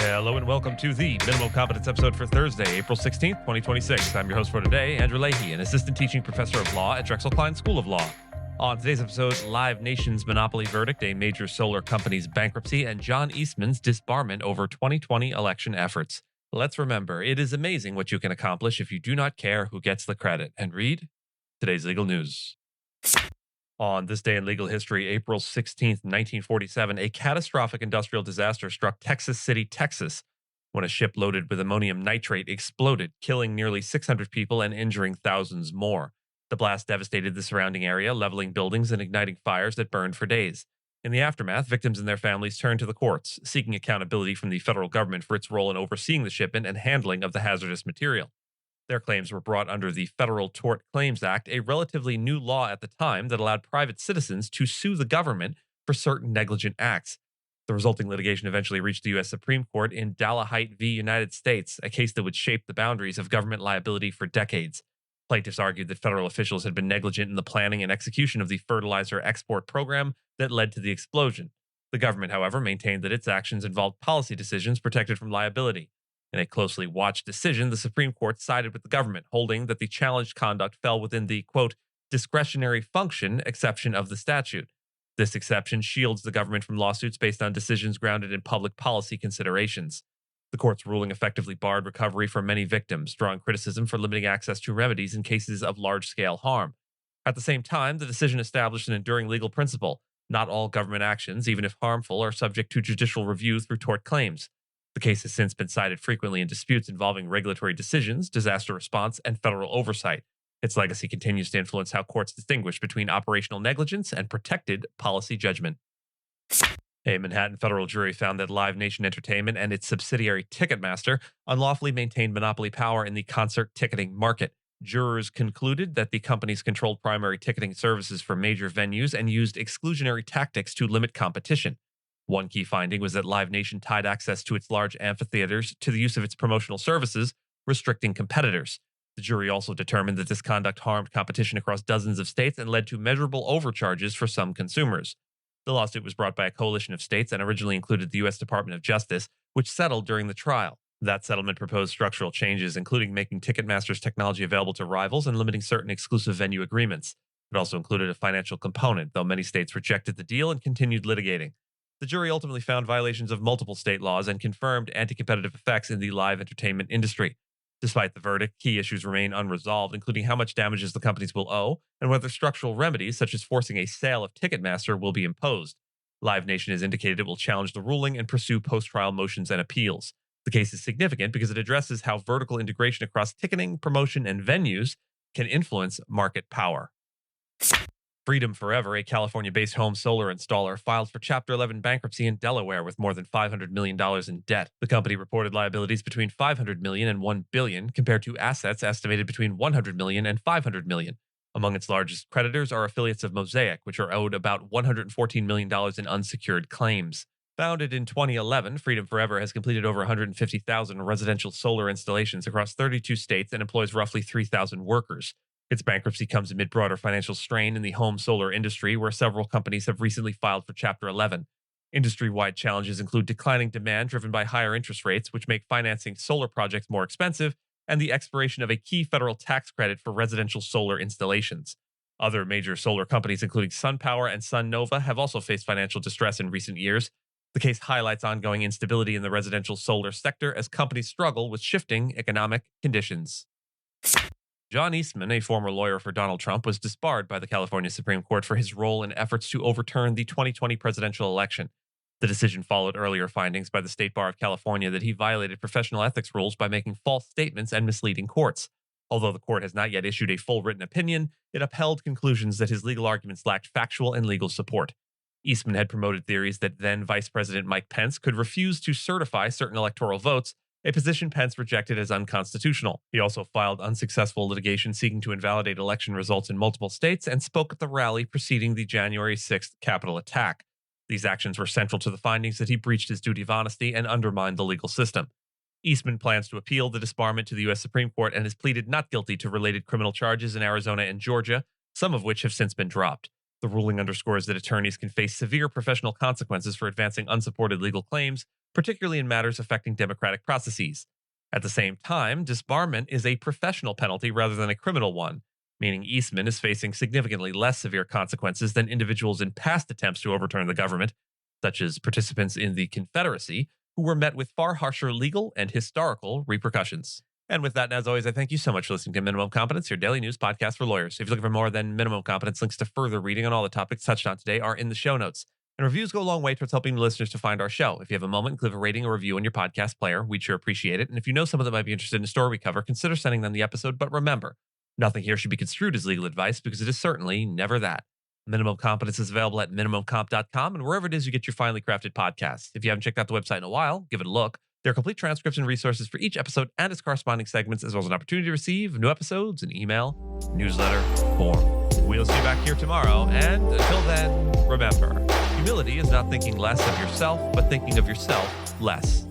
Hello and welcome to the Minimum Competence episode for Thursday, April 16th, 2026. I'm your host for today, Andrew Leahy, an assistant teaching professor of law at Drexel Klein School of Law. On today's episode, Live Nation's monopoly verdict, a major solar company's bankruptcy, and John Eastman's disbarment over 2020 election efforts. Let's remember, it is amazing what you can accomplish if you do not care who gets the credit. And read today's legal news. On this day in legal history, April 16th, 1947, a catastrophic industrial disaster struck Texas City, Texas, when a ship loaded with ammonium nitrate exploded, killing nearly 600 people and injuring thousands more. The blast devastated the surrounding area, leveling buildings and igniting fires that burned for days. In the aftermath, victims and their families turned to the courts, seeking accountability from the federal government for its role in overseeing the shipment and handling of the hazardous material. Their claims were brought under the Federal Tort Claims Act, a relatively new law at the time that allowed private citizens to sue the government for certain negligent acts. The resulting litigation eventually reached the U.S. Supreme Court in Dalehite v. United States, a case that would shape the boundaries of government liability for decades. Plaintiffs argued that federal officials had been negligent in the planning and execution of the fertilizer export program that led to the explosion. The government, however, maintained that its actions involved policy decisions protected from liability. In a closely watched decision, the Supreme Court sided with the government, holding that the challenged conduct fell within the, quote, discretionary function exception of the statute. This exception shields the government from lawsuits based on decisions grounded in public policy considerations. The court's ruling effectively barred recovery for many victims, drawing criticism for limiting access to remedies in cases of large-scale harm. At the same time, the decision established an enduring legal principle. Not all government actions, even if harmful, are subject to judicial review through tort claims. The case has since been cited frequently in disputes involving regulatory decisions, disaster response, and federal oversight. Its legacy continues to influence how courts distinguish between operational negligence and protected policy judgment. A Manhattan federal jury found that Live Nation Entertainment and its subsidiary Ticketmaster unlawfully maintained monopoly power in the concert ticketing market. Jurors concluded that the companies controlled primary ticketing services for major venues and used exclusionary tactics to limit competition. One key finding was that Live Nation tied access to its large amphitheaters to the use of its promotional services, restricting competitors. The jury also determined that this conduct harmed competition across dozens of states and led to measurable overcharges for some consumers. The lawsuit was brought by a coalition of states and originally included the U.S. Department of Justice, which settled during the trial. That settlement proposed structural changes, including making Ticketmaster's technology available to rivals and limiting certain exclusive venue agreements. It also included a financial component, though many states rejected the deal and continued litigating. The jury ultimately found violations of multiple state laws and confirmed anti-competitive effects in the live entertainment industry. Despite the verdict, key issues remain unresolved, including how much damages the companies will owe and whether structural remedies, such as forcing a sale of Ticketmaster, will be imposed. Live Nation has indicated it will challenge the ruling and pursue post-trial motions and appeals. The case is significant because it addresses how vertical integration across ticketing, promotion, and venues can influence market power. Freedom Forever, a California-based home solar installer, filed for Chapter 11 bankruptcy in Delaware with more than $500 million in debt. The company reported liabilities between $500 million and $1 billion, compared to assets estimated between $100 million and $500 million. Among its largest creditors are affiliates of Mosaic, which are owed about $114 million in unsecured claims. Founded in 2011, Freedom Forever has completed over 150,000 residential solar installations across 32 states and employs roughly 3,000 workers. Its bankruptcy comes amid broader financial strain in the home solar industry, where several companies have recently filed for Chapter 11. Industry-wide challenges include declining demand driven by higher interest rates, which make financing solar projects more expensive, and the expiration of a key federal tax credit for residential solar installations. Other major solar companies, including SunPower and SunNova, have also faced financial distress in recent years. The case highlights ongoing instability in the residential solar sector as companies struggle with shifting economic conditions. John Eastman, a former lawyer for Donald Trump, was disbarred by the California Supreme Court for his role in efforts to overturn the 2020 presidential election. The decision followed earlier findings by the State Bar of California that he violated professional ethics rules by making false statements and misleading courts. Although the court has not yet issued a full written opinion, it upheld conclusions that his legal arguments lacked factual and legal support. Eastman had promoted theories that then Vice President Mike Pence could refuse to certify certain electoral votes, a position Pence rejected as unconstitutional. He also filed unsuccessful litigation seeking to invalidate election results in multiple states and spoke at the rally preceding the January 6th Capitol attack. These actions were central to the findings that he breached his duty of honesty and undermined the legal system. Eastman plans to appeal the disbarment to the U.S. Supreme Court and has pleaded not guilty to related criminal charges in Arizona and Georgia, some of which have since been dropped. The ruling underscores that attorneys can face severe professional consequences for advancing unsupported legal claims, particularly in matters affecting democratic processes. At the same time, disbarment is a professional penalty rather than a criminal one, meaning Eastman is facing significantly less severe consequences than individuals in past attempts to overturn the government, such as participants in the Confederacy, who were met with far harsher legal and historical repercussions. And with that, and as always, I thank you so much for listening to Minimum Competence, your daily news podcast for lawyers. If you're looking for more than Minimum Competence, links to further reading on all the topics touched on today are in the show notes. And reviews go a long way towards helping listeners to find our show. If you have a moment, leave a rating or review on your podcast player. We'd sure appreciate it. And if you know someone that might be interested in a story we cover, consider sending them the episode. But remember, nothing here should be construed as legal advice because it is certainly never that. Minimum Competence is available at minimumcomp.com and wherever it is you get your finely crafted podcasts. If you haven't checked out the website in a while, give it a look. There are complete transcripts and resources for each episode and its corresponding segments, as well as an opportunity to receive new episodes, an email, newsletter, form. We'll see you back here tomorrow, and until then, remember, humility is not thinking less of yourself, but thinking of yourself less.